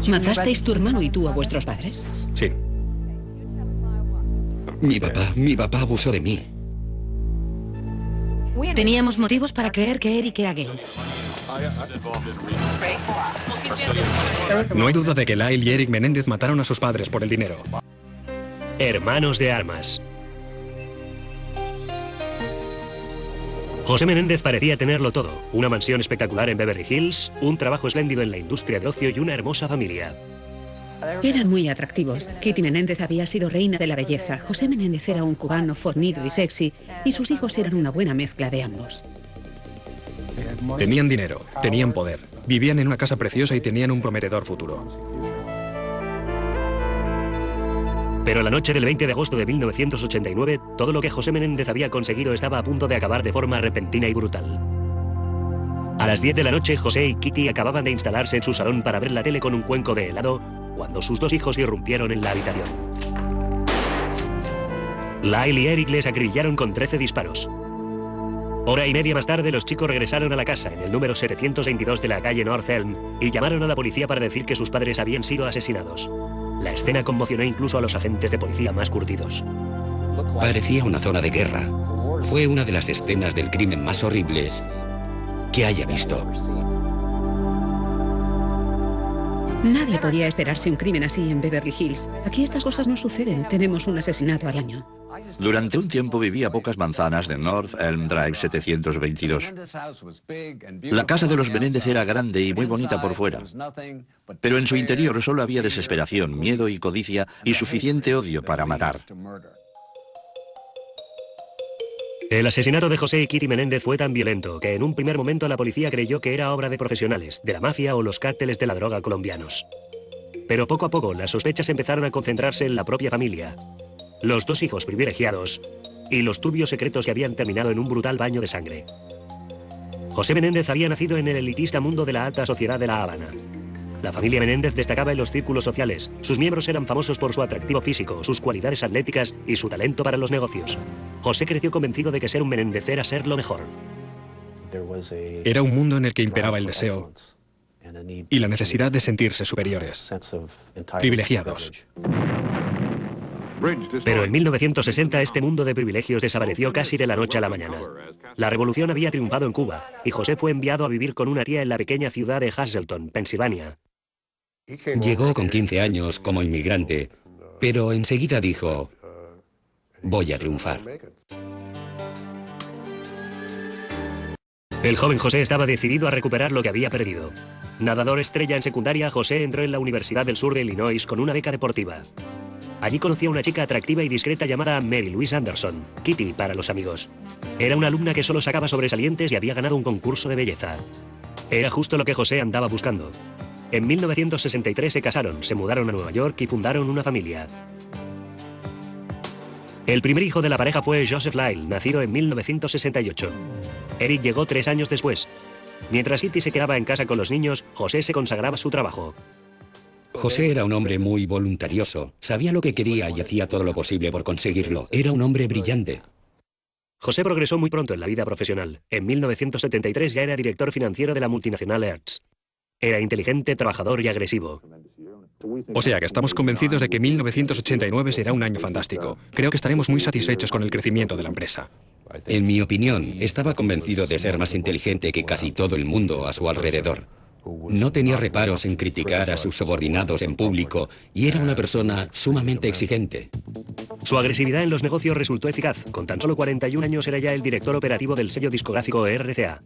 ¿Matasteis tu hermano y tú a vuestros padres? Sí. Mi papá abusó de mí. Teníamos motivos para creer que Eric era gay. No hay duda de que Lyle y Eric Menéndez mataron a sus padres por el dinero. Hermanos de armas. José Menéndez parecía tenerlo todo. Una mansión espectacular en Beverly Hills, un trabajo espléndido en la industria de ocio y una hermosa familia. Eran muy atractivos. Kitty Menéndez había sido reina de la belleza. José Menéndez era un cubano fornido y sexy. Y sus hijos eran una buena mezcla de ambos. Tenían dinero, tenían poder. Vivían en una casa preciosa y tenían un prometedor futuro. Pero la noche del 20 de agosto de 1989, todo lo que José Menéndez había conseguido estaba a punto de acabar de forma repentina y brutal. A las 10 de la noche, José y Kitty acababan de instalarse en su salón para ver la tele con un cuenco de helado, cuando sus dos hijos irrumpieron en la habitación. Lyle y Eric les acribillaron con 13 disparos. Hora y media más tarde, los chicos regresaron a la casa, en el número 722 de la calle North Elm, y llamaron a la policía para decir que sus padres habían sido asesinados. La escena conmocionó incluso a los agentes de policía más curtidos. Parecía una zona de guerra. Fue una de las escenas del crimen más horribles que haya visto. Nadie podía esperarse un crimen así en Beverly Hills. Aquí estas cosas no suceden. Tenemos un asesinato al año. Durante un tiempo viví a pocas manzanas de North Elm Drive 722. La casa de los Menéndez era grande y muy bonita por fuera, pero en su interior solo había desesperación, miedo y codicia y suficiente odio para matar. El asesinato de José y Kitty Menéndez fue tan violento que en un primer momento la policía creyó que era obra de profesionales, de la mafia o los cárteles de la droga colombianos. Pero poco a poco las sospechas empezaron a concentrarse en la propia familia, los dos hijos privilegiados y los turbios secretos que habían terminado en un brutal baño de sangre. José Menéndez había nacido en el elitista mundo de la alta sociedad de La Habana. La familia Menéndez destacaba en los círculos sociales. Sus miembros eran famosos por su atractivo físico, sus cualidades atléticas y su talento para los negocios. José creció convencido de que ser un Menéndez era ser lo mejor. Era un mundo en el que imperaba el deseo y la necesidad de sentirse superiores, privilegiados. Pero en 1960 este mundo de privilegios desapareció casi de la noche a la mañana. La revolución había triunfado en Cuba y José fue enviado a vivir con una tía en la pequeña ciudad de Hazleton, Pensilvania. Llegó con 15 años como inmigrante, pero enseguida dijo: voy a triunfar. El joven José estaba decidido a recuperar lo que había perdido. Nadador estrella en secundaria, José entró en la Universidad del Sur de Illinois con una beca deportiva. Allí conoció a una chica atractiva y discreta llamada Mary Louise Anderson, Kitty para los amigos. Era una alumna que solo sacaba sobresalientes y había ganado un concurso de belleza. Era justo lo que José andaba buscando. En 1963 se casaron, se mudaron a Nueva York y fundaron una familia. El primer hijo de la pareja fue Joseph Lyle, nacido en 1968. Eric llegó 3 años después. Mientras Kitty se quedaba en casa con los niños, José se consagraba a su trabajo. José era un hombre muy voluntarioso. Sabía lo que quería y hacía todo lo posible por conseguirlo. Era un hombre brillante. José progresó muy pronto en la vida profesional. En 1973 ya era director financiero de la multinacional Hertz. Era inteligente, trabajador y agresivo. O sea que estamos convencidos de que 1989 será un año fantástico. Creo que estaremos muy satisfechos con el crecimiento de la empresa. En mi opinión, estaba convencido de ser más inteligente que casi todo el mundo a su alrededor. No tenía reparos en criticar a sus subordinados en público y era una persona sumamente exigente. Su agresividad en los negocios resultó eficaz. Con tan solo 41 años era ya el director operativo del sello discográfico RCA.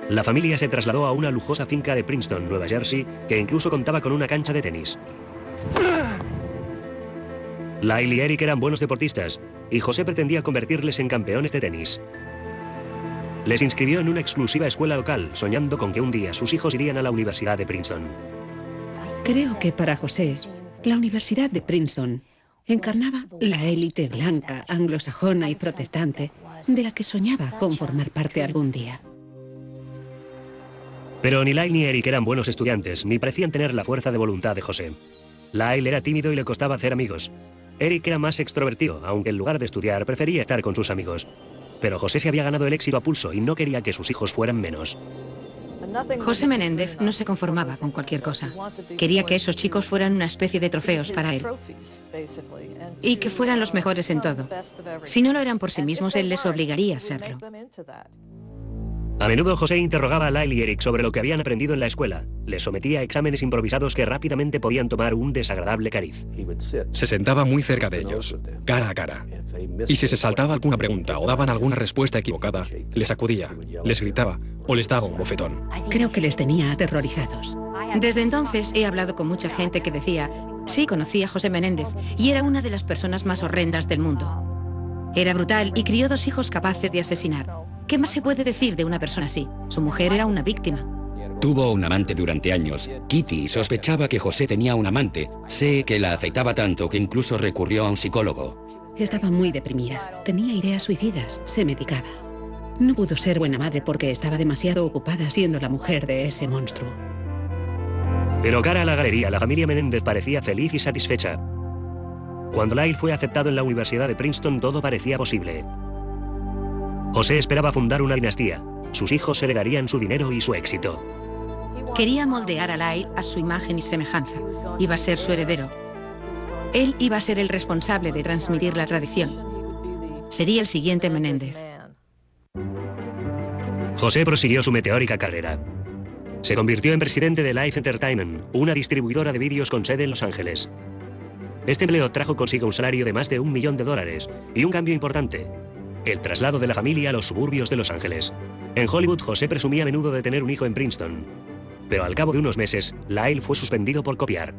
La familia se trasladó a una lujosa finca de Princeton, Nueva Jersey, que incluso contaba con una cancha de tenis. Lyle y Eric eran buenos deportistas, y José pretendía convertirles en campeones de tenis. Les inscribió en una exclusiva escuela local, soñando con que un día sus hijos irían a la Universidad de Princeton. Creo que para José, la Universidad de Princeton encarnaba la élite blanca, anglosajona y protestante de la que soñaba con formar parte algún día. Pero ni Lyle ni Eric eran buenos estudiantes, ni parecían tener la fuerza de voluntad de José. Lyle era tímido y le costaba hacer amigos. Eric era más extrovertido, aunque en lugar de estudiar prefería estar con sus amigos. Pero José se había ganado el éxito a pulso y no quería que sus hijos fueran menos. José Menéndez no se conformaba con cualquier cosa. Quería que esos chicos fueran una especie de trofeos para él. Y que fueran los mejores en todo. Si no lo eran por sí mismos, él les obligaría a serlo. A menudo José interrogaba a Lyle y Eric sobre lo que habían aprendido en la escuela. Les sometía a exámenes improvisados que rápidamente podían tomar un desagradable cariz. Se sentaba muy cerca de ellos, cara a cara. Y si se saltaba alguna pregunta o daban alguna respuesta equivocada, les acudía, les gritaba o les daba un bofetón. Creo que les tenía aterrorizados. Desde entonces he hablado con mucha gente que decía, sí, conocí a José Menéndez y era una de las personas más horrendas del mundo. Era brutal y crió 2 hijos capaces de asesinar. ¿Qué más se puede decir de una persona así? Su mujer era una víctima. Tuvo un amante durante años. Kitty sospechaba que José tenía un amante. Sé que la afectaba tanto que incluso recurrió a un psicólogo. Estaba muy deprimida. Tenía ideas suicidas. Se medicaba. No pudo ser buena madre porque estaba demasiado ocupada siendo la mujer de ese monstruo. Pero cara a la galería, la familia Menéndez parecía feliz y satisfecha. Cuando Lyle fue aceptado en la Universidad de Princeton, todo parecía posible. José esperaba fundar una dinastía. Sus hijos heredarían su dinero y su éxito. Quería moldear a Lyle a su imagen y semejanza. Iba a ser su heredero. Él iba a ser el responsable de transmitir la tradición. Sería el siguiente Menéndez. José prosiguió su meteórica carrera. Se convirtió en presidente de Life Entertainment, una distribuidora de vídeos con sede en Los Ángeles. Este empleo trajo consigo un salario de más de $1 millón y un cambio importante: el traslado de la familia a los suburbios de Los Ángeles. En Hollywood, José presumía a menudo de tener un hijo en Princeton. Pero al cabo de unos meses, Lyle fue suspendido por copiar.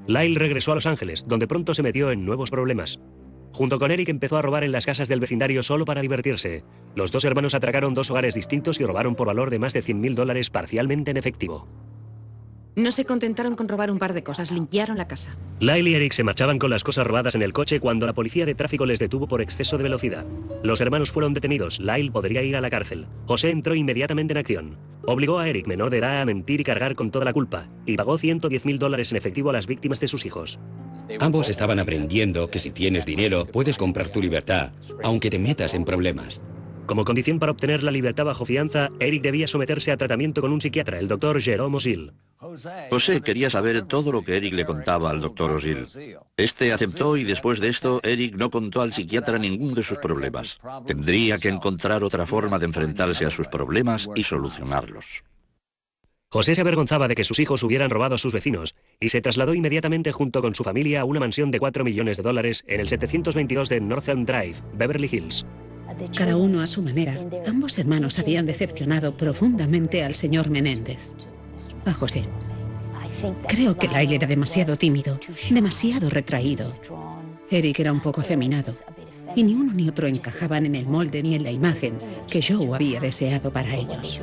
Lyle regresó a Los Ángeles, donde pronto se metió en nuevos problemas. Junto con Eric empezó a robar en las casas del vecindario solo para divertirse. Los 2 hermanos atracaron 2 hogares distintos y robaron por valor de más de $100.000 parcialmente en efectivo. No se contentaron con robar un par de cosas, limpiaron la casa. Lyle y Eric se marchaban con las cosas robadas en el coche cuando la policía de tráfico les detuvo por exceso de velocidad. Los hermanos fueron detenidos. Lyle podría ir a la cárcel. José entró inmediatamente en acción. Obligó a Eric, menor de edad, a mentir y cargar con toda la culpa, y pagó $110.000 en efectivo a las víctimas de sus hijos. Ambos estaban aprendiendo que si tienes dinero puedes comprar tu libertad, aunque te metas en problemas. Como condición para obtener la libertad bajo fianza, Eric debía someterse a tratamiento con un psiquiatra, el Dr. Jerome Ozil. José quería saber todo lo que Eric le contaba al Dr. Ozil. Este aceptó y después de esto, Eric no contó al psiquiatra ninguno de sus problemas. Tendría que encontrar otra forma de enfrentarse a sus problemas y solucionarlos. José se avergonzaba de que sus hijos hubieran robado a sus vecinos y se trasladó inmediatamente junto con su familia a una mansión de $4 millones en el 722 de North Elm Drive, Beverly Hills. Cada uno a su manera, ambos hermanos habían decepcionado profundamente al señor Menéndez. A José. Creo que Lyle era demasiado tímido, demasiado retraído. Eric era un poco afeminado. Y ni uno ni otro encajaban en el molde ni en la imagen que Joe había deseado para ellos.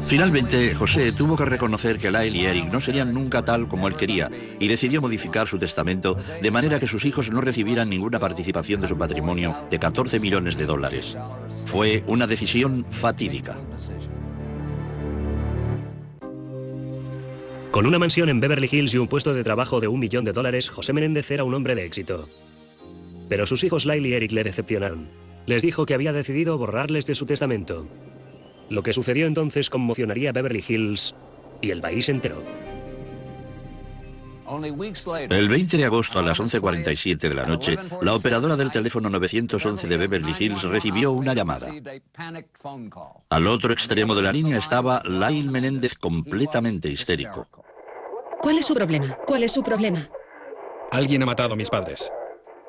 Finalmente, José tuvo que reconocer que Lyle y Eric no serían nunca tal como él quería y decidió modificar su testamento de manera que sus hijos no recibieran ninguna participación de su patrimonio de $14 millones. Fue una decisión fatídica. Con una mansión en Beverly Hills y un puesto de trabajo de $1 millón, José Menéndez era un hombre de éxito. Pero sus hijos Lyle y Eric le decepcionaron. Les dijo que había decidido borrarles de su testamento. Lo que sucedió entonces conmocionaría a Beverly Hills y el país entero. El 20 de agosto a las 11:47 de la noche, la operadora del teléfono 911 de Beverly Hills recibió una llamada. Al otro extremo de la línea estaba Lyle Menéndez completamente histérico. ¿Cuál es su problema? ¿Cuál es su problema? Alguien ha matado a mis padres.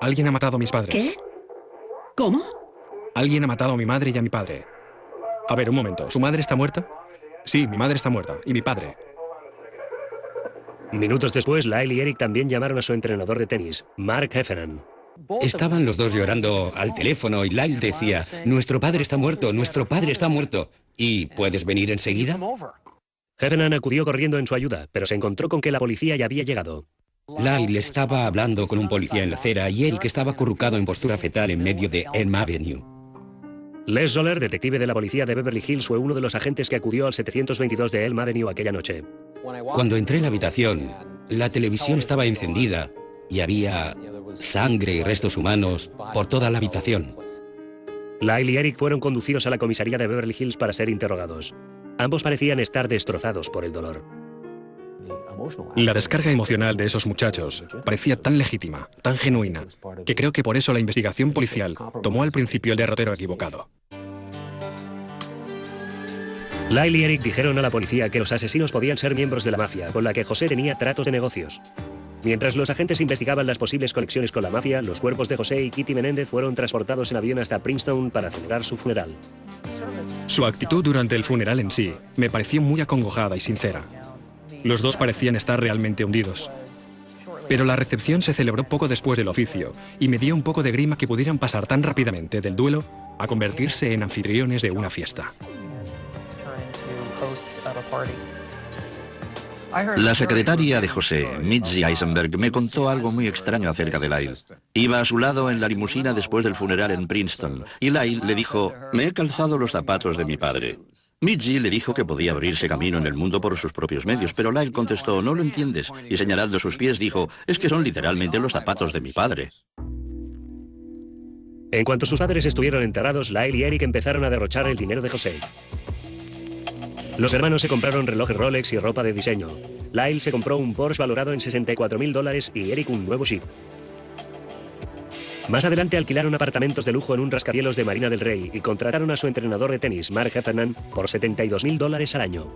Alguien ha matado a mis padres. ¿Qué? ¿Cómo? Alguien ha matado a mi madre y a mi padre. A ver, un momento. ¿Su madre está muerta? Sí, mi madre está muerta. ¿Y mi padre? Minutos después, Lyle y Eric también llamaron a su entrenador de tenis, Mark Heffernan. Estaban los dos llorando al teléfono y Lyle decía, nuestro padre está muerto, nuestro padre está muerto. ¿Y puedes venir enseguida? Heffernan acudió corriendo en su ayuda, pero se encontró con que la policía ya había llegado. Lyle estaba hablando con un policía en la acera y Eric estaba acurrucado en postura fetal en medio de Elm Avenue. Les Zoller, detective de la policía de Beverly Hills, fue uno de los agentes que acudió al 722 de Elm Avenue aquella noche. Cuando entré en la habitación, la televisión estaba encendida y había sangre y restos humanos por toda la habitación. Lyle y Eric fueron conducidos a la comisaría de Beverly Hills para ser interrogados. Ambos parecían estar destrozados por el dolor. La descarga emocional de esos muchachos parecía tan legítima, tan genuina, que creo que por eso la investigación policial tomó al principio el derrotero equivocado. Lyle y Eric dijeron a la policía que los asesinos podían ser miembros de la mafia, con la que José tenía tratos de negocios. Mientras los agentes investigaban las posibles conexiones con la mafia, los cuerpos de José y Kitty Menéndez fueron transportados en avión hasta Princeton para celebrar su funeral. Su actitud durante el funeral en sí me pareció muy acongojada y sincera. Los dos parecían estar realmente hundidos. Pero la recepción se celebró poco después del oficio y me dio un poco de grima que pudieran pasar tan rápidamente del duelo a convertirse en anfitriones de una fiesta. La secretaria de José, Mitzi Eisenberg, me contó algo muy extraño acerca de Lyle. Iba a su lado en la limusina después del funeral en Princeton, y Lyle le dijo: «Me he calzado los zapatos de mi padre». Mitzi le dijo que podía abrirse camino en el mundo por sus propios medios, pero Lyle contestó: «No lo entiendes», y señalando sus pies dijo: «Es que son literalmente los zapatos de mi padre». En cuanto sus padres estuvieron enterrados, Lyle y Eric empezaron a derrochar el dinero de José. Los hermanos se compraron relojes Rolex y ropa de diseño. Lyle se compró un Porsche valorado en $64.000 y Eric un nuevo Jeep. Más adelante alquilaron apartamentos de lujo en un rascacielos de Marina del Rey y contrataron a su entrenador de tenis, Mark Heffernan, por $72.000 al año.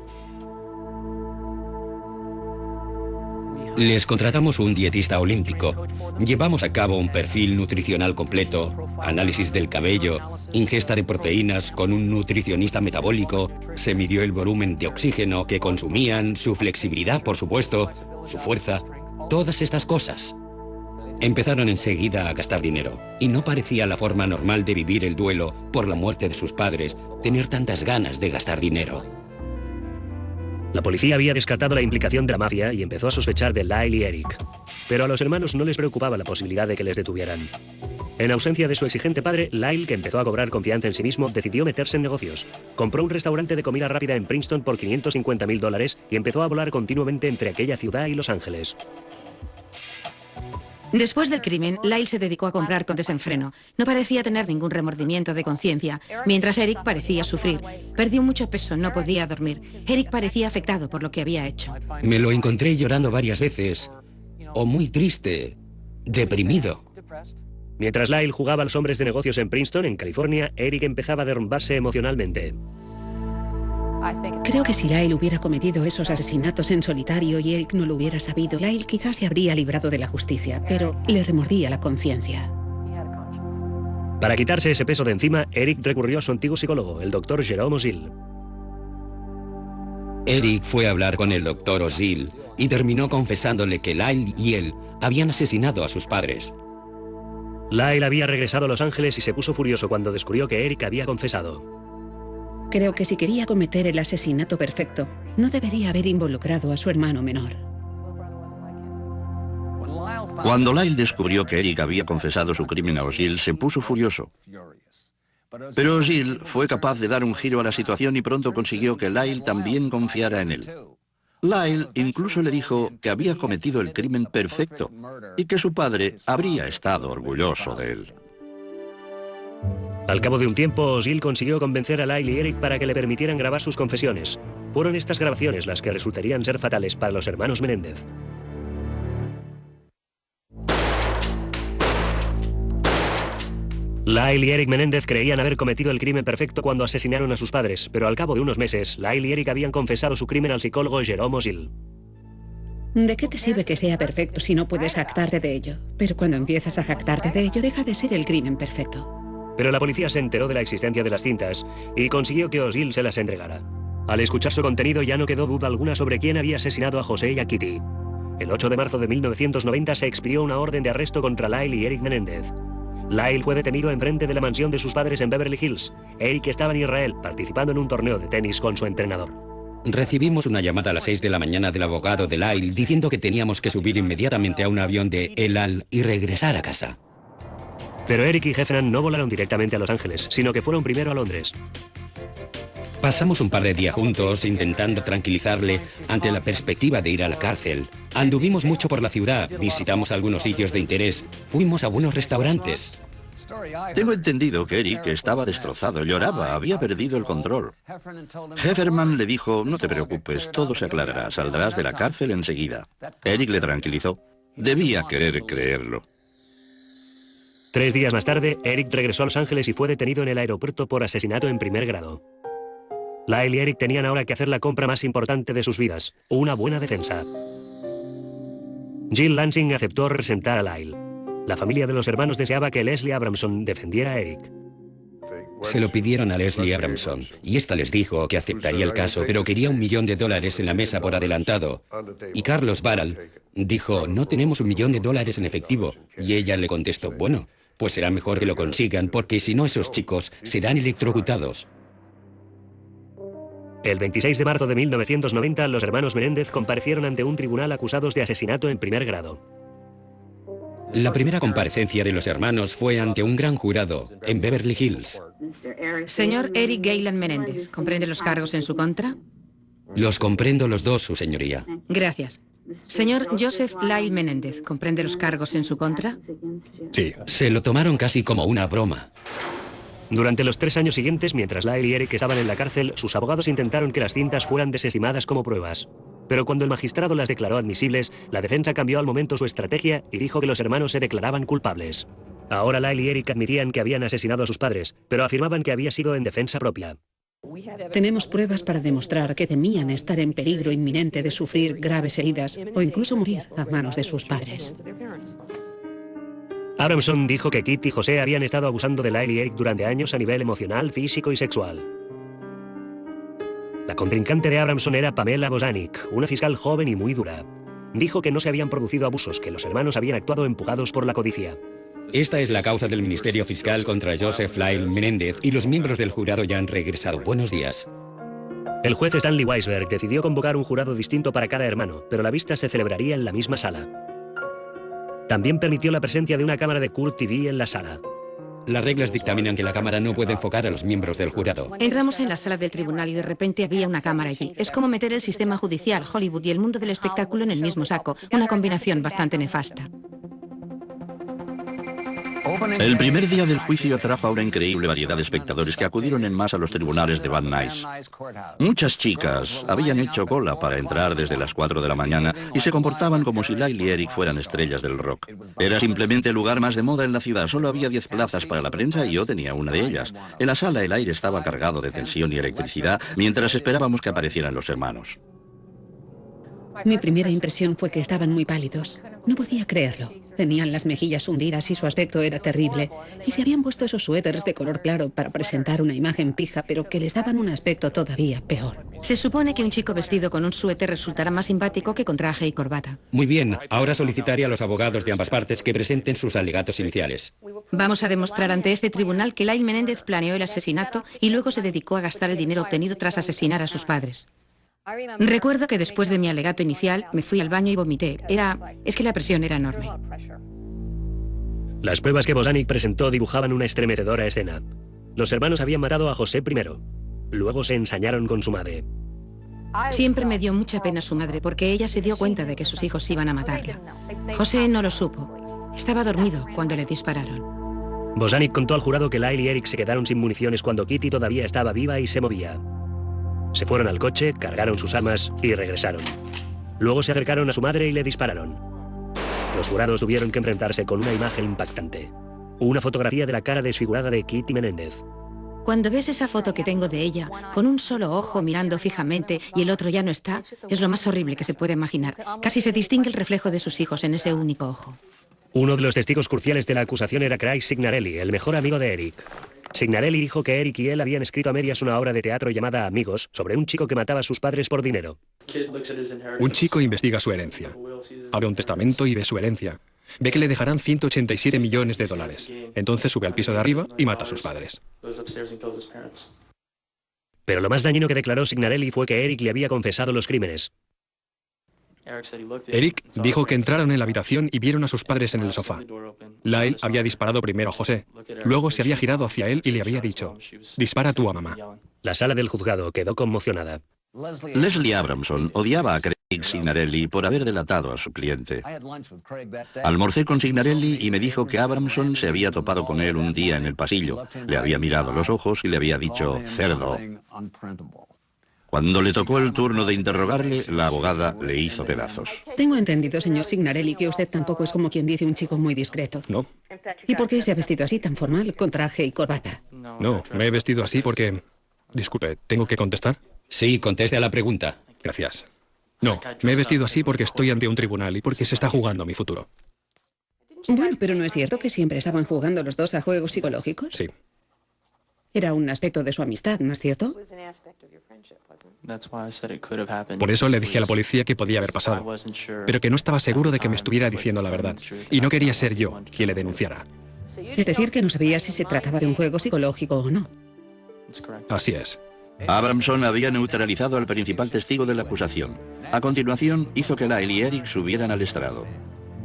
Les contratamos un dietista olímpico. Llevamos a cabo un perfil nutricional completo, análisis del cabello, ingesta de proteínas con un nutricionista metabólico, se midió el volumen de oxígeno que consumían, su flexibilidad, por supuesto, su fuerza, todas estas cosas. Empezaron enseguida a gastar dinero, y no parecía la forma normal de vivir el duelo por la muerte de sus padres, tener tantas ganas de gastar dinero. La policía había descartado la implicación de la mafia y empezó a sospechar de Lyle y Eric. Pero a los hermanos no les preocupaba la posibilidad de que les detuvieran. En ausencia de su exigente padre, Lyle, que empezó a cobrar confianza en sí mismo, decidió meterse en negocios. Compró un restaurante de comida rápida en Princeton por $550.000 y empezó a volar continuamente entre aquella ciudad y Los Ángeles. Después del crimen, Lyle se dedicó a comprar con desenfreno. No parecía tener ningún remordimiento de conciencia, mientras Eric parecía sufrir. Perdió mucho peso, no podía dormir. Eric parecía afectado por lo que había hecho. Me lo encontré llorando varias veces, o muy triste, deprimido. Mientras Lyle jugaba a los hombres de negocios en Princeton, en California, Eric empezaba a derrumbarse emocionalmente. Creo que si Lyle hubiera cometido esos asesinatos en solitario y Eric no lo hubiera sabido, Lyle quizás se habría librado de la justicia, pero le remordía la conciencia. Para quitarse ese peso de encima, Eric recurrió a su antiguo psicólogo, el Dr. Jerome Ozil. Eric fue a hablar con el Dr. Ozil y terminó confesándole que Lyle y él habían asesinado a sus padres. Lyle había regresado a Los Ángeles y se puso furioso cuando descubrió que Eric había confesado. Creo que si quería cometer el asesinato perfecto, no debería haber involucrado a su hermano menor. Cuando Lyle descubrió que Eric había confesado su crimen a Ozil, se puso furioso. Pero Ozil fue capaz de dar un giro a la situación y pronto consiguió que Lyle también confiara en él. Lyle incluso le dijo que había cometido el crimen perfecto y que su padre habría estado orgulloso de él. Al cabo de un tiempo, Ozil consiguió convencer a Lyle y Eric para que le permitieran grabar sus confesiones. Fueron estas grabaciones las que resultarían ser fatales para los hermanos Menéndez. Lyle y Eric Menéndez creían haber cometido el crimen perfecto cuando asesinaron a sus padres, pero al cabo de unos meses, Lyle y Eric habían confesado su crimen al psicólogo Jerome Ozil. ¿De qué te sirve que sea perfecto si no puedes jactarte de ello? Pero cuando empiezas a jactarte de ello, deja de ser el crimen perfecto. Pero la policía se enteró de la existencia de las cintas y consiguió que Ozil se las entregara. Al escuchar su contenido ya no quedó duda alguna sobre quién había asesinado a José y a Kitty. El 8 de marzo de 1990 se expidió una orden de arresto contra Lyle y Eric Menéndez. Lyle fue detenido enfrente de la mansión de sus padres en Beverly Hills. Eric estaba en Israel participando en un torneo de tenis con su entrenador. Recibimos una llamada a las 6 de la mañana del abogado de Lyle diciendo que teníamos que subir inmediatamente a un avión de El Al y regresar a casa. Pero Eric y Heffernan no volaron directamente a Los Ángeles, sino que fueron primero a Londres. Pasamos un par de días juntos intentando tranquilizarle ante la perspectiva de ir a la cárcel. Anduvimos mucho por la ciudad, visitamos algunos sitios de interés, fuimos a buenos restaurantes. Tengo entendido que Eric estaba destrozado, lloraba, había perdido el control. Hefferman le dijo, no te preocupes, todo se aclarará, saldrás de la cárcel enseguida. Eric le tranquilizó. Debía querer creerlo. 3 días más tarde, Eric regresó a Los Ángeles y fue detenido en el aeropuerto por asesinato en primer grado. Lyle y Eric tenían ahora que hacer la compra más importante de sus vidas, una buena defensa. Jill Lansing aceptó representar a Lyle. La familia de los hermanos deseaba que Leslie Abramson defendiera a Eric. Se lo pidieron a Leslie Abramson y ésta les dijo que aceptaría el caso, pero quería $1 millón en la mesa por adelantado. Y Carlos Barral dijo, no tenemos $1 millón en efectivo. Y ella le contestó, bueno, pues será mejor que lo consigan, porque si no esos chicos serán electrocutados. El 26 de marzo de 1990, los hermanos Menéndez comparecieron ante un tribunal acusados de asesinato en primer grado. La primera comparecencia de los hermanos fue ante un gran jurado en Beverly Hills. Señor Eric Gaylan Menéndez, ¿comprende los cargos en su contra? Los comprendo los dos, su señoría. Gracias. Señor Joseph Lyle Menéndez, ¿comprende los cargos en su contra? Sí. Se lo tomaron casi como una broma. Durante los 3 años siguientes, mientras Lyle y Eric estaban en la cárcel, sus abogados intentaron que las cintas fueran desestimadas como pruebas. Pero cuando el magistrado las declaró admisibles, la defensa cambió al momento su estrategia y dijo que los hermanos se declaraban culpables. Ahora Lyle y Eric admitían que habían asesinado a sus padres, pero afirmaban que había sido en defensa propia. Tenemos pruebas para demostrar que temían estar en peligro inminente de sufrir graves heridas o incluso morir a manos de sus padres. Abramson dijo que Kit y José habían estado abusando de Lyle y Eric durante años a nivel emocional, físico y sexual. La contrincante de Abramson era Pamela Bozanic, una fiscal joven y muy dura. Dijo que no se habían producido abusos, que los hermanos habían actuado empujados por la codicia. Esta es la causa del Ministerio Fiscal contra Joseph Lyle Menéndez y los miembros del jurado ya han regresado. Buenos días. El juez Stanley Weisberg decidió convocar un jurado distinto para cada hermano, pero la vista se celebraría en la misma sala. También permitió la presencia de una cámara de Court TV en la sala. Las reglas dictaminan que la cámara no puede enfocar a los miembros del jurado. Entramos en la sala del tribunal y de repente había una cámara allí. Es como meter el sistema judicial, Hollywood y el mundo del espectáculo en el mismo saco. Una combinación bastante nefasta. El primer día del juicio trajo a una increíble variedad de espectadores que acudieron en masa a los tribunales de Van Nuys. Muchas chicas habían hecho cola para entrar desde las 4 de la mañana y se comportaban como si Lyle y Eric fueran estrellas del rock. Era simplemente el lugar más de moda en la ciudad. Solo había 10 plazas para la prensa y yo tenía una de ellas. En la sala el aire estaba cargado de tensión y electricidad mientras esperábamos que aparecieran los hermanos. Mi primera impresión fue que estaban muy pálidos. No podía creerlo. Tenían las mejillas hundidas y su aspecto era terrible. Y se habían puesto esos suéteres de color claro para presentar una imagen pija, pero que les daban un aspecto todavía peor. Se supone que un chico vestido con un suéter resultará más simpático que con traje y corbata. Muy bien, ahora solicitaré a los abogados de ambas partes que presenten sus alegatos iniciales. Vamos a demostrar ante este tribunal que Lyle Menéndez planeó el asesinato y luego se dedicó a gastar el dinero obtenido tras asesinar a sus padres. Recuerdo que después de mi alegato inicial me fui al baño y vomité. Es que la presión era enorme. Las pruebas que Bozanic presentó dibujaban una estremecedora escena. Los hermanos habían matado a José primero. Luego se ensañaron con su madre. Siempre me dio mucha pena su madre porque ella se dio cuenta de que sus hijos iban a matarla. José no lo supo. Estaba dormido cuando le dispararon. Bozanic contó al jurado que Lyle y Eric se quedaron sin municiones cuando Kitty todavía estaba viva y se movía. Se fueron al coche, cargaron sus armas y regresaron. Luego se acercaron a su madre y le dispararon. Los jurados tuvieron que enfrentarse con una imagen impactante. Una fotografía de la cara desfigurada de Kitty Menéndez. Cuando ves esa foto que tengo de ella, con un solo ojo mirando fijamente y el otro ya no está, es lo más horrible que se puede imaginar. Casi se distingue el reflejo de sus hijos en ese único ojo. Uno de los testigos cruciales de la acusación era Craig Signarelli, el mejor amigo de Eric. Signarelli dijo que Eric y él habían escrito a medias una obra de teatro llamada Amigos sobre un chico que mataba a sus padres por dinero. Un chico investiga su herencia. Abre un testamento y ve su herencia. Ve que le dejarán $187 millones. Entonces sube al piso de arriba y mata a sus padres. Pero lo más dañino que declaró Signarelli fue que Eric le había confesado los crímenes. Eric dijo que entraron en la habitación y vieron a sus padres en el sofá. Lyle había disparado primero a José. Luego se había girado hacia él y le había dicho, dispara tú a mamá. La sala del juzgado quedó conmocionada. Leslie Abramson odiaba a Craig Signarelli por haber delatado a su cliente. Almorcé con Signarelli y me dijo que Abramson se había topado con él un día en el pasillo, le había mirado a los ojos y le había dicho cerdo. Cuando le tocó el turno de interrogarle, la abogada le hizo pedazos. Tengo entendido, señor Signarelli, que usted tampoco es como quien dice un chico muy discreto. No, ¿Y por qué se ha vestido así tan formal, con traje y corbata? no, me he vestido así porque... Disculpe, ¿tengo que contestar? Sí, conteste a la pregunta. Gracias. No, me he vestido así porque estoy ante un tribunal y porque se está jugando mi futuro. Bueno, pero ¿no es cierto que siempre estaban jugando los dos a juegos psicológicos? Sí. Era un aspecto de su amistad, ¿no es cierto? Por eso le dije a la policía que podía haber pasado, pero que no estaba seguro de que me estuviera diciendo la verdad, y no quería ser yo quien le denunciara. Es decir, que no sabía si se trataba de un juego psicológico o no. Así es. Abramson había neutralizado al principal testigo de la acusación. A continuación, hizo que Lyle y Eric subieran al estrado.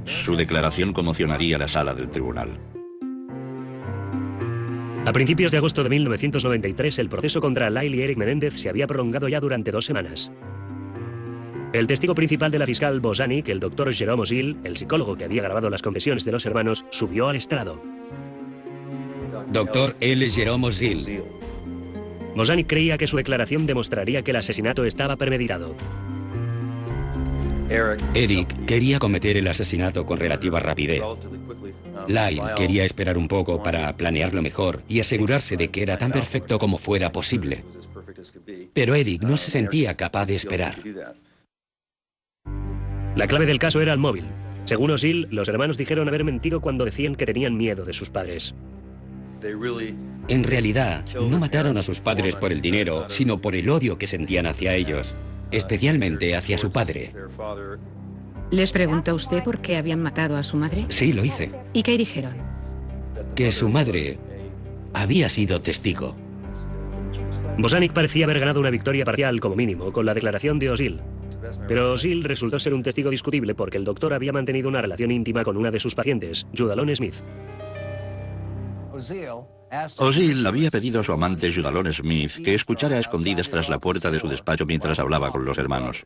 Su declaración conmocionaría la sala del tribunal. A principios de agosto de 1993, el proceso contra Lyle y Eric Menéndez se había prolongado ya durante 2 semanas. El testigo principal de la fiscal Bozanic, el doctor Jerome Ozil, el psicólogo que había grabado las confesiones de los hermanos, subió al estrado. Doctor L. Jerome Ozil. Bozanic creía que su declaración demostraría que el asesinato estaba premeditado. Eric quería cometer el asesinato con relativa rapidez. Lyle quería esperar un poco para planearlo mejor y asegurarse de que era tan perfecto como fuera posible. Pero Eric no se sentía capaz de esperar. La clave del caso era el móvil. Según Ozil, los hermanos dijeron haber mentido cuando decían que tenían miedo de sus padres. En realidad, no mataron a sus padres por el dinero, sino por el odio que sentían hacia ellos, especialmente hacia su padre. ¿Les preguntó usted por qué habían matado a su madre? Sí, lo hice. ¿Y qué dijeron? Que su madre había sido testigo. Bozanic parecía haber ganado una victoria parcial, como mínimo, con la declaración de Ozil. Pero Ozil resultó ser un testigo discutible porque el doctor había mantenido una relación íntima con una de sus pacientes, Judalon Smith. Ozil había pedido a su amante Judalon Smith que escuchara a escondidas tras la puerta de su despacho mientras hablaba con los hermanos.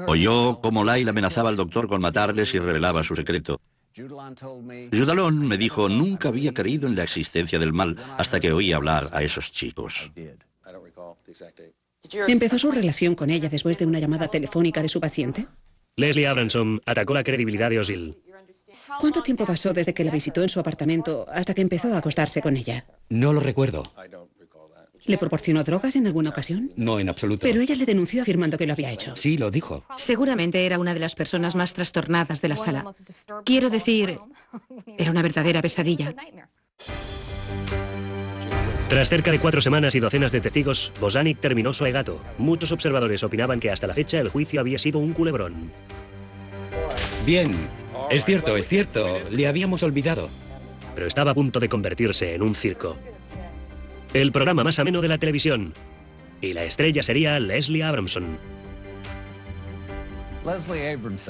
Oyó cómo Lyle amenazaba al doctor con matarles si revelaba su secreto. Judalon me dijo, nunca había creído en la existencia del mal hasta que oí hablar a esos chicos. ¿Empezó su relación con ella después de una llamada telefónica de su paciente? Leslie Abramson atacó la credibilidad de Ozil. ¿Cuánto tiempo pasó desde que la visitó en su apartamento hasta que empezó a acostarse con ella? No lo recuerdo. ¿Le proporcionó drogas en alguna ocasión? No, en absoluto. Pero ella le denunció afirmando que lo había hecho. Sí, lo dijo. Seguramente era una de las personas más trastornadas de la sala. Quiero decir, era una verdadera pesadilla. Tras cerca de 4 semanas y docenas de testigos, Bozanic terminó su alegato. Muchos observadores opinaban que hasta la fecha el juicio había sido un culebrón. Bien, es cierto, le habíamos olvidado. Pero estaba a punto de convertirse en un circo. El programa más ameno de la televisión. Y la estrella sería Leslie Abramson.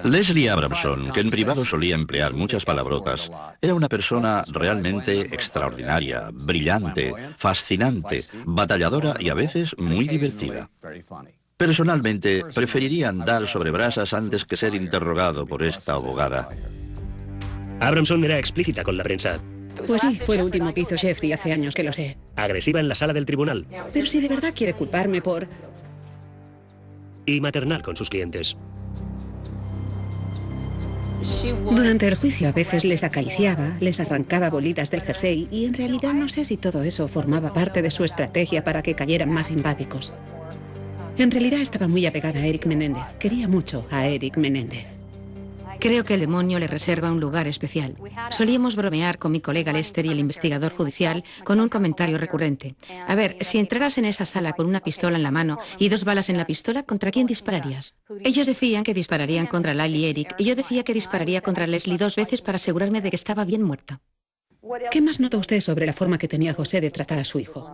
Leslie Abramson, que en privado solía emplear muchas palabrotas, era una persona realmente extraordinaria, brillante, fascinante, batalladora y a veces muy divertida. Personalmente, preferiría andar sobre brasas antes que ser interrogado por esta abogada. Abramson era explícita con la prensa. Pues sí, fue lo último que hizo Jeffrey, hace años que lo sé. Agresiva en la sala del tribunal. Pero si de verdad quiere culparme por... Y maternal con sus clientes. Durante el juicio a veces les acariciaba, les arrancaba bolitas del jersey y en realidad no sé si todo eso formaba parte de su estrategia para que cayeran más simpáticos. En realidad estaba muy apegada a Eric Menéndez. Quería mucho a Eric Menéndez. Creo que el demonio le reserva un lugar especial. Solíamos bromear con mi colega Lester y el investigador judicial con un comentario recurrente. A ver, si entraras en esa sala con una pistola en la mano y 2 balas en la pistola, ¿contra quién dispararías? Ellos decían que dispararían contra Lyle y Eric, y yo decía que dispararía contra Leslie 2 veces para asegurarme de que estaba bien muerta. ¿Qué más nota usted sobre la forma que tenía José de tratar a su hijo?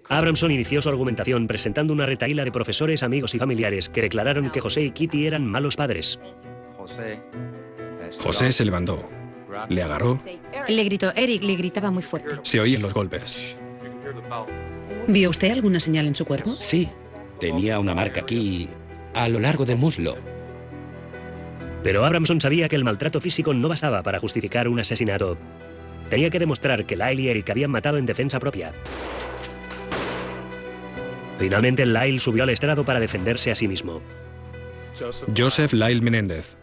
Abramson inició su argumentación presentando una retahíla de profesores, amigos y familiares que declararon que José y Kitty eran malos padres. José se levantó, le agarró, Le gritó, Eric le gritaba muy fuerte. se oían los golpes. ¿Vio usted alguna señal en su cuerpo? Sí, tenía una marca aquí a lo largo del muslo. Pero Abramson sabía que el maltrato físico no bastaba para justificar un asesinato. Tenía que demostrar que Lyle y Eric habían matado en defensa propia. Finalmente, Lyle subió al estrado para defenderse a sí mismo. Joseph Lyle Menéndez.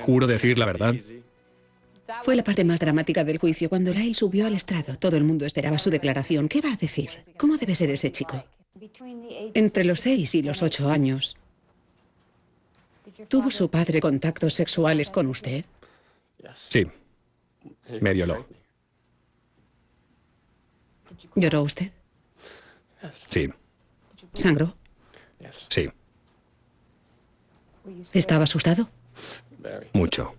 Juro decir la verdad. Fue la parte más dramática del juicio. Cuando Lyle subió al estrado, todo el mundo esperaba su declaración. ¿Qué va a decir? ¿Cómo debe ser ese chico? Entre los 6 y los 8 años, ¿tuvo su padre contactos sexuales con usted? Sí. Me violó. ¿Lloró usted? Sí. ¿Sangró? Sí. ¿Estaba asustado? Mucho.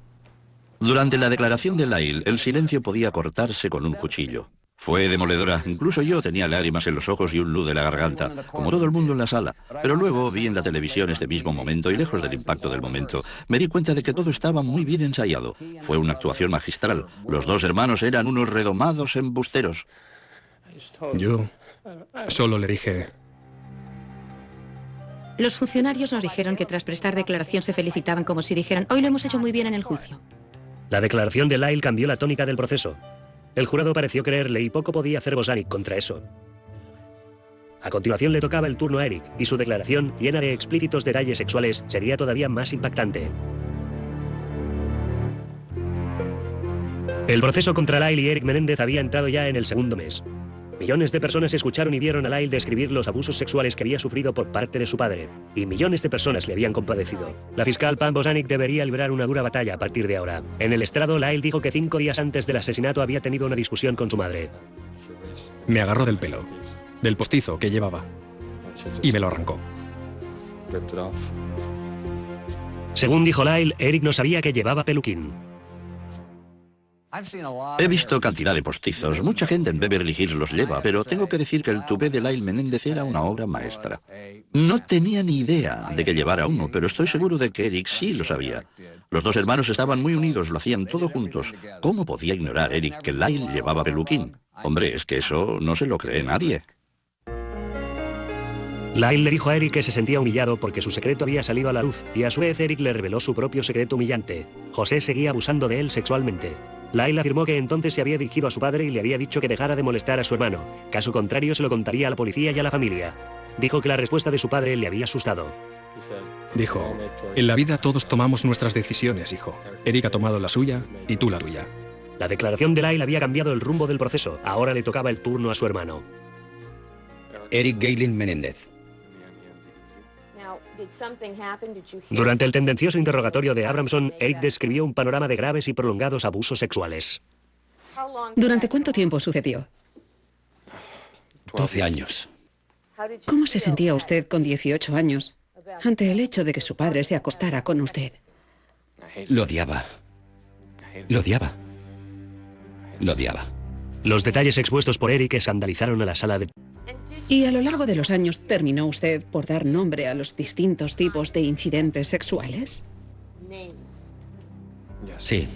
Durante la declaración de Lyle, el silencio podía cortarse con un cuchillo. Fue demoledora. Incluso yo tenía lágrimas en los ojos y un nudo en la garganta, como todo el mundo en la sala. Pero luego vi en la televisión este mismo momento y lejos del impacto del momento, me di cuenta de que todo estaba muy bien ensayado. Fue una actuación magistral. Los dos hermanos eran unos redomados embusteros. Yo solo le dije... Los funcionarios nos dijeron que tras prestar declaración se felicitaban como si dijeran: hoy lo hemos hecho muy bien en el juicio. La declaración de Lyle cambió la tónica del proceso. El jurado pareció creerle y poco podía hacer Bosanic contra eso. A continuación le tocaba el turno a Eric, y su declaración, llena de explícitos detalles sexuales, sería todavía más impactante. El proceso contra Lyle y Eric Menéndez había entrado ya en el segundo mes. Millones de personas escucharon y vieron a Lyle describir los abusos sexuales que había sufrido por parte de su padre, y millones de personas le habían compadecido. La fiscal Pam Bosanic debería librar una dura batalla a partir de ahora. En el estrado, Lyle dijo que 5 días antes del asesinato había tenido una discusión con su madre. Me agarró del pelo, del postizo que llevaba, y me lo arrancó. Según dijo Lyle, Eric no sabía que llevaba peluquín. He visto cantidad de postizos. Mucha gente en Beverly Hills los lleva, pero tengo que decir que el tupé de Lyle Menéndez era una obra maestra. No tenía ni idea de que llevara uno, pero estoy seguro de que Eric sí lo sabía. Los dos hermanos estaban muy unidos, lo hacían todo juntos. ¿Cómo podía ignorar Eric que Lyle llevaba peluquín? Hombre, es que eso no se lo cree nadie. Lyle le dijo a Eric que se sentía humillado porque su secreto había salido a la luz, y a su vez Eric le reveló su propio secreto humillante. José seguía abusando de él sexualmente. Lyle afirmó que entonces se había dirigido a su padre y le había dicho que dejara de molestar a su hermano. Caso contrario, se lo contaría a la policía y a la familia. Dijo que la respuesta de su padre le había asustado. Dijo, en la vida todos tomamos nuestras decisiones, hijo. Eric ha tomado la suya y tú la tuya. La declaración de Lyle había cambiado el rumbo del proceso. Ahora le tocaba el turno a su hermano. Eric Galen Menéndez. Durante el tendencioso interrogatorio de Abramson, Eric describió un panorama de graves y prolongados abusos sexuales. ¿Durante cuánto tiempo sucedió? 12 años. ¿Cómo se sentía usted con 18 años ante el hecho de que su padre se acostara con usted? Lo odiaba. Lo odiaba. Lo odiaba. Los detalles expuestos por Eric escandalizaron a la sala de... Y a lo largo de los años, ¿terminó usted por dar nombre a los distintos tipos de incidentes sexuales? Sí.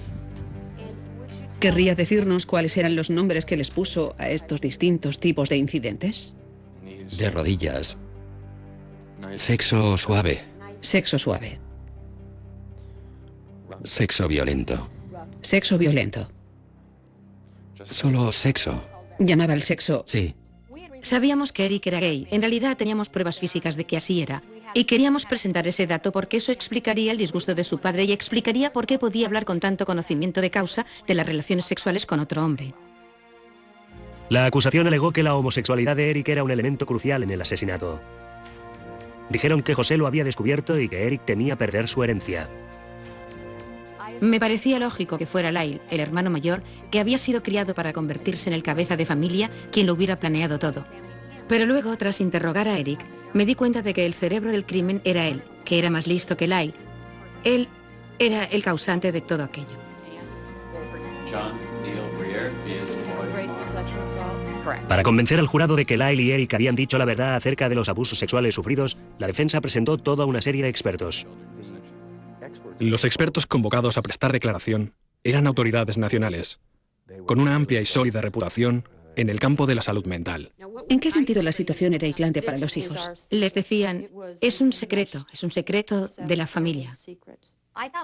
¿Querría decirnos cuáles eran los nombres que les puso a estos distintos tipos de incidentes? De rodillas. Sexo suave. Sexo suave. Sexo violento. Sexo violento. Solo sexo. Llamaba el sexo... Sí. Sabíamos que Eric era gay. En realidad teníamos pruebas físicas de que así era. Y queríamos presentar ese dato porque eso explicaría el disgusto de su padre y explicaría por qué podía hablar con tanto conocimiento de causa de las relaciones sexuales con otro hombre. La acusación alegó que la homosexualidad de Eric era un elemento crucial en el asesinato. Dijeron que José lo había descubierto y que Eric temía perder su herencia. Me parecía lógico que fuera Lyle, el hermano mayor, que había sido criado para convertirse en el cabeza de familia, quien lo hubiera planeado todo. Pero luego, tras interrogar a Eric, me di cuenta de que el cerebro del crimen era él, que era más listo que Lyle. Él era el causante de todo aquello. Para convencer al jurado de que Lyle y Eric habían dicho la verdad acerca de los abusos sexuales sufridos, la defensa presentó toda una serie de expertos. Los expertos convocados a prestar declaración eran autoridades nacionales, con una amplia y sólida reputación en el campo de la salud mental. ¿En qué sentido la situación era aislante para los hijos? Les decían, es un secreto de la familia.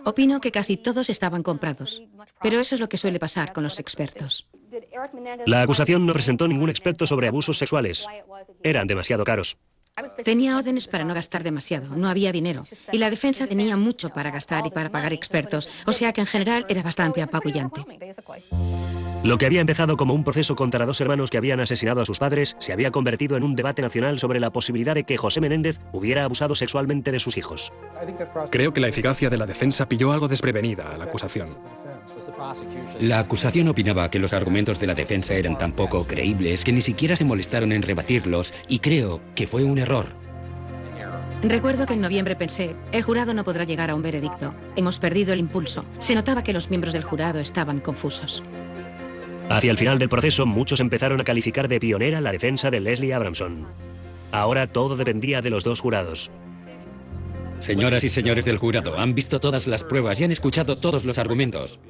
Opino que casi todos estaban comprados, pero eso es lo que suele pasar con los expertos. La acusación no presentó ningún experto sobre abusos sexuales. Eran demasiado caros. Tenía órdenes para no gastar demasiado, no había dinero. Y la defensa tenía mucho para gastar y para pagar expertos, o sea que en general era bastante apabullante. Lo que había empezado como un proceso contra dos hermanos que habían asesinado a sus padres se había convertido en un debate nacional sobre la posibilidad de que José Menéndez hubiera abusado sexualmente de sus hijos. Creo que la eficacia de la defensa pilló algo desprevenida a la acusación. La acusación opinaba que los argumentos de la defensa eran tan poco creíbles que ni siquiera se molestaron en rebatirlos, y creo que fue un error. Recuerdo que en noviembre pensé, el jurado no podrá llegar a un veredicto. Hemos perdido el impulso. Se notaba que los miembros del jurado estaban confusos. Hacia el final del proceso, muchos empezaron a calificar de pionera la defensa de Leslie Abramson. Ahora todo dependía de los dos jurados. Señoras y señores del jurado, han visto todas las pruebas y han escuchado todos los argumentos.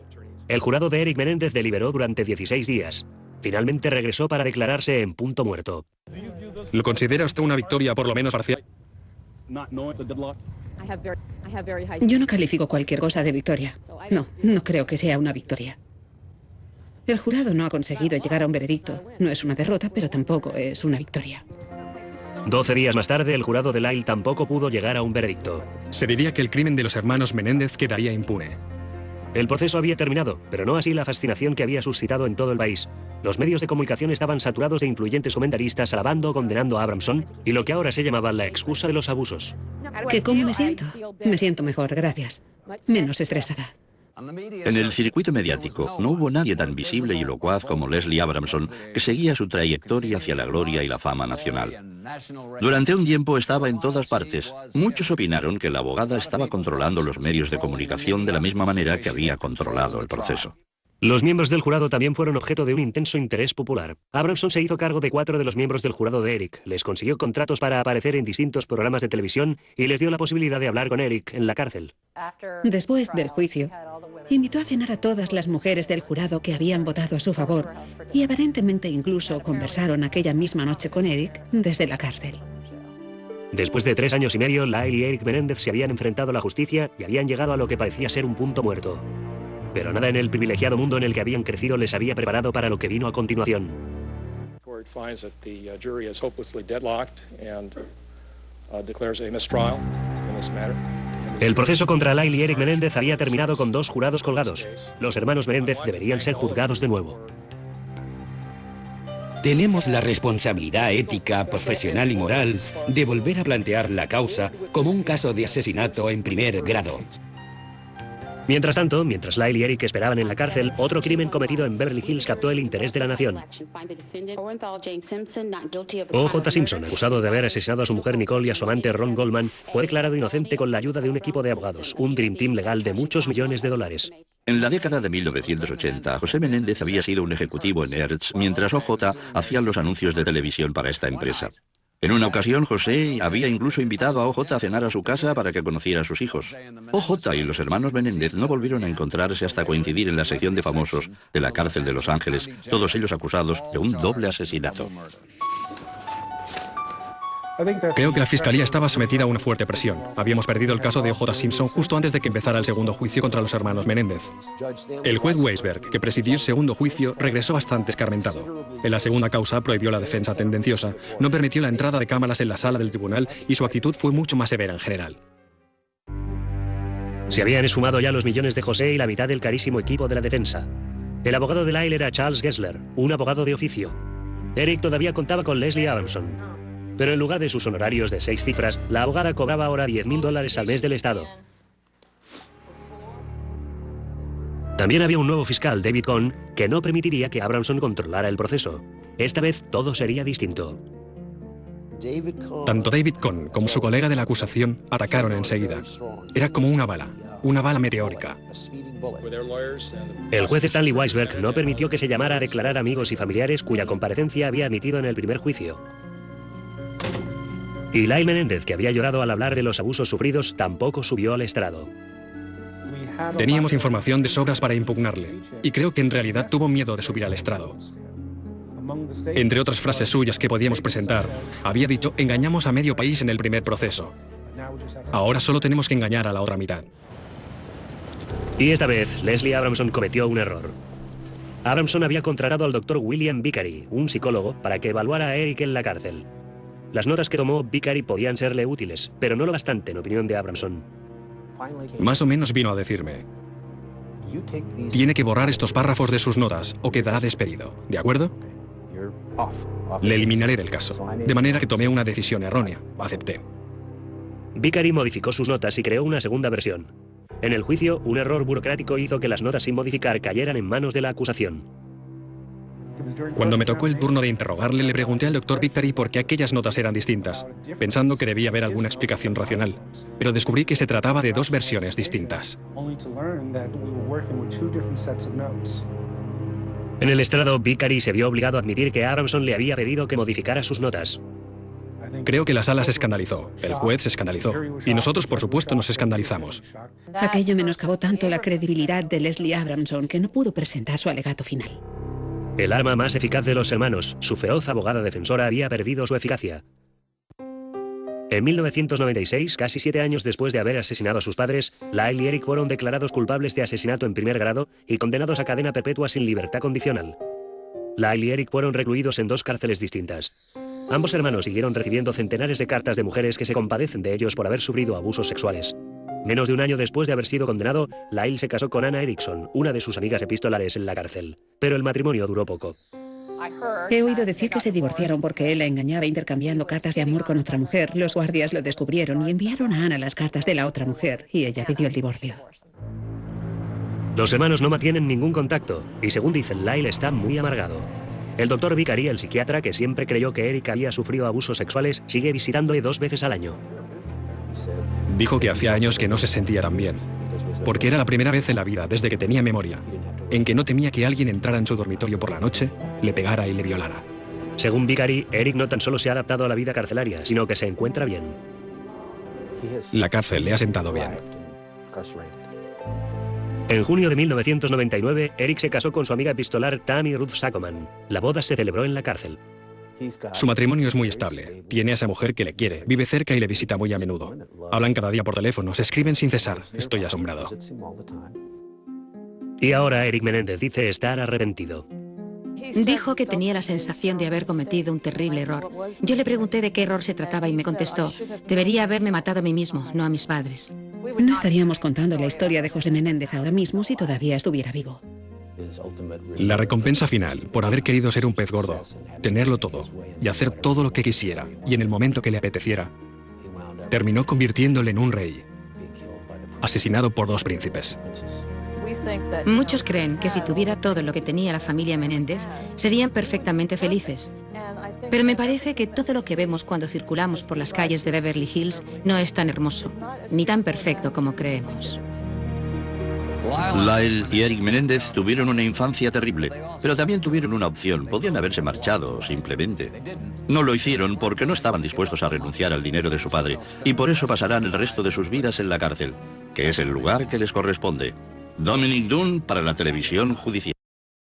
El jurado de Eric Menéndez deliberó durante 16 días. Finalmente regresó para declararse en punto muerto. ¿Lo considera usted una victoria por lo menos parcial? Yo no califico cualquier cosa de victoria. No creo que sea una victoria. El jurado no ha conseguido llegar a un veredicto. No es una derrota, pero tampoco es una victoria. 12 días más tarde, el jurado de Lyle tampoco pudo llegar a un veredicto. Se diría que el crimen de los hermanos Menéndez quedaría impune. El proceso había terminado, pero no así la fascinación que había suscitado en todo el país. Los medios de comunicación estaban saturados de influyentes comentaristas alabando o condenando a Abramson y lo que ahora se llamaba la excusa de los abusos. ¿Que cómo me siento? Me siento mejor, gracias. Menos estresada. En el circuito mediático no hubo nadie tan visible y locuaz como Leslie Abramson, que seguía su trayectoria hacia la gloria y la fama nacional. Durante un tiempo estaba en todas partes. Muchos opinaron que la abogada estaba controlando los medios de comunicación de la misma manera que había controlado el proceso. Los miembros del jurado también fueron objeto de un intenso interés popular. Abramson se hizo cargo de 4 de los miembros del jurado de Eric, les consiguió contratos para aparecer en distintos programas de televisión y les dio la posibilidad de hablar con Eric en la cárcel. Después del juicio, invitó a cenar a todas las mujeres del jurado que habían votado a su favor y aparentemente incluso conversaron aquella misma noche con Eric desde la cárcel. Después de 3 años y medio, Lyle y Eric Menéndez se habían enfrentado a la justicia y habían llegado a lo que parecía ser un punto muerto. Pero nada en el privilegiado mundo en el que habían crecido les había preparado para lo que vino a continuación. El proceso contra Lyle y Eric Menéndez había terminado con 2 jurados colgados. Los hermanos Menéndez deberían ser juzgados de nuevo. Tenemos la responsabilidad ética, profesional y moral de volver a plantear la causa como un caso de asesinato en primer grado. Mientras tanto, mientras Lyle y Eric esperaban en la cárcel, otro crimen cometido en Beverly Hills captó el interés de la nación. O.J. Simpson, acusado de haber asesinado a su mujer Nicole y a su amante Ron Goldman, fue declarado inocente con la ayuda de un equipo de abogados, un Dream Team legal de muchos millones de dólares. En la década de 1980, José Menéndez había sido un ejecutivo en Hertz, mientras O.J. hacía los anuncios de televisión para esta empresa. En una ocasión, José había incluso invitado a O.J. a cenar a su casa para que conociera a sus hijos. O.J. y los hermanos Menéndez no volvieron a encontrarse hasta coincidir en la sección de famosos de la cárcel de Los Ángeles, todos ellos acusados de un doble asesinato. Creo que la fiscalía estaba sometida a una fuerte presión. Habíamos perdido el caso de O.J. Simpson justo antes de que empezara el segundo juicio contra los hermanos Menéndez. El juez Weisberg, que presidió el segundo juicio, regresó bastante escarmentado. En la segunda causa prohibió la defensa tendenciosa, no permitió la entrada de cámaras en la sala del tribunal y su actitud fue mucho más severa en general. Se habían esfumado ya los millones de José y la mitad del carísimo equipo de la defensa. El abogado de Lyle era Charles Gessler, un abogado de oficio. Eric todavía contaba con Leslie Abramson. Pero en lugar de sus honorarios de 6 cifras, la abogada cobraba ahora $10.000 al mes del Estado. También había un nuevo fiscal, David Cohn, que no permitiría que Abramson controlara el proceso. Esta vez todo sería distinto. Tanto David Cohn como su colega de la acusación atacaron enseguida. Era como una bala meteórica. El juez Stanley Weisberg no permitió que se llamara a declarar amigos y familiares cuya comparecencia había admitido en el primer juicio. Y Lyle Menéndez, que había llorado al hablar de los abusos sufridos, tampoco subió al estrado. Teníamos información de sobras para impugnarle, y creo que en realidad tuvo miedo de subir al estrado. Entre otras frases suyas que podíamos presentar, había dicho: engañamos a medio país en el primer proceso. Ahora solo tenemos que engañar a la otra mitad. Y esta vez, Leslie Abramson cometió un error. Abramson había contratado al Dr. William Vicary, un psicólogo, para que evaluara a Eric en la cárcel. Las notas que tomó Vicary podían serle útiles, pero no lo bastante, en opinión de Abramson. Más o menos vino a decirme: tiene que borrar estos párrafos de sus notas o quedará despedido, ¿de acuerdo? Le eliminaré del caso, de manera que tomé una decisión errónea. Acepté. Vicary modificó sus notas y creó una segunda versión. En el juicio, un error burocrático hizo que las notas sin modificar cayeran en manos de la acusación. Cuando me tocó el turno de interrogarle, le pregunté al Dr. Vicary por qué aquellas notas eran distintas, pensando que debía haber alguna explicación racional, pero descubrí que se trataba de dos versiones distintas. En el estrado, Vicary se vio obligado a admitir que Abramson le había pedido que modificara sus notas. Creo que la sala se escandalizó, el juez se escandalizó, y nosotros, por supuesto, nos escandalizamos. Aquello menoscabó tanto la credibilidad de Leslie Abramson que no pudo presentar su alegato final. El arma más eficaz de los hermanos, su feroz abogada defensora, había perdido su eficacia. En 1996, casi 7 años después de haber asesinado a sus padres, Lyle y Eric fueron declarados culpables de asesinato en primer grado y condenados a cadena perpetua sin libertad condicional. Lyle y Eric fueron recluidos en 2 cárceles distintas. Ambos hermanos siguieron recibiendo centenares de cartas de mujeres que se compadecen de ellos por haber sufrido abusos sexuales. Menos de un año después de haber sido condenado, Lyle se casó con Anna Erickson, una de sus amigas epistolares en la cárcel. Pero el matrimonio duró poco. He oído decir que se divorciaron porque él la engañaba intercambiando cartas de amor con otra mujer. Los guardias lo descubrieron y enviaron a Ana las cartas de la otra mujer, y ella pidió el divorcio. Los hermanos no mantienen ningún contacto, y según dicen, Lyle está muy amargado. El Dr. Vicary, el psiquiatra que siempre creyó que Eric había sufrido abusos sexuales, sigue visitándole 2 veces al año. Dijo que hacía años que no se sentía tan bien, porque era la primera vez en la vida, desde que tenía memoria, en que no temía que alguien entrara en su dormitorio por la noche, le pegara y le violara. Según Vicary, Eric no tan solo se ha adaptado a la vida carcelaria, sino que se encuentra bien. La cárcel le ha sentado bien. En junio de 1999, Eric se casó con su amiga epistolar Tammy Ruth Sakoman. La boda se celebró en la cárcel. Su matrimonio es muy estable. Tiene a esa mujer que le quiere, vive cerca y le visita muy a menudo. Hablan cada día por teléfono, se escriben sin cesar. Estoy asombrado. Y ahora Eric Menéndez dice estar arrepentido. Dijo que tenía la sensación de haber cometido un terrible error. Yo le pregunté de qué error se trataba y me contestó: debería haberme matado a mí mismo, no a mis padres. No estaríamos contando la historia de José Menéndez ahora mismo si todavía estuviera vivo. La recompensa final, por haber querido ser un pez gordo, tenerlo todo y hacer todo lo que quisiera y en el momento que le apeteciera, terminó convirtiéndole en un rey, asesinado por 2 príncipes. Muchos creen que si tuviera todo lo que tenía la familia Menéndez, serían perfectamente felices. Pero me parece que todo lo que vemos cuando circulamos por las calles de Beverly Hills no es tan hermoso, ni tan perfecto como creemos. Lyle y Eric Menéndez tuvieron una infancia terrible, pero también tuvieron una opción. Podían haberse marchado, simplemente. No lo hicieron porque no estaban dispuestos a renunciar al dinero de su padre, y por eso pasarán el resto de sus vidas en la cárcel, que es el lugar que les corresponde. Dominic Dunne para la televisión judicial.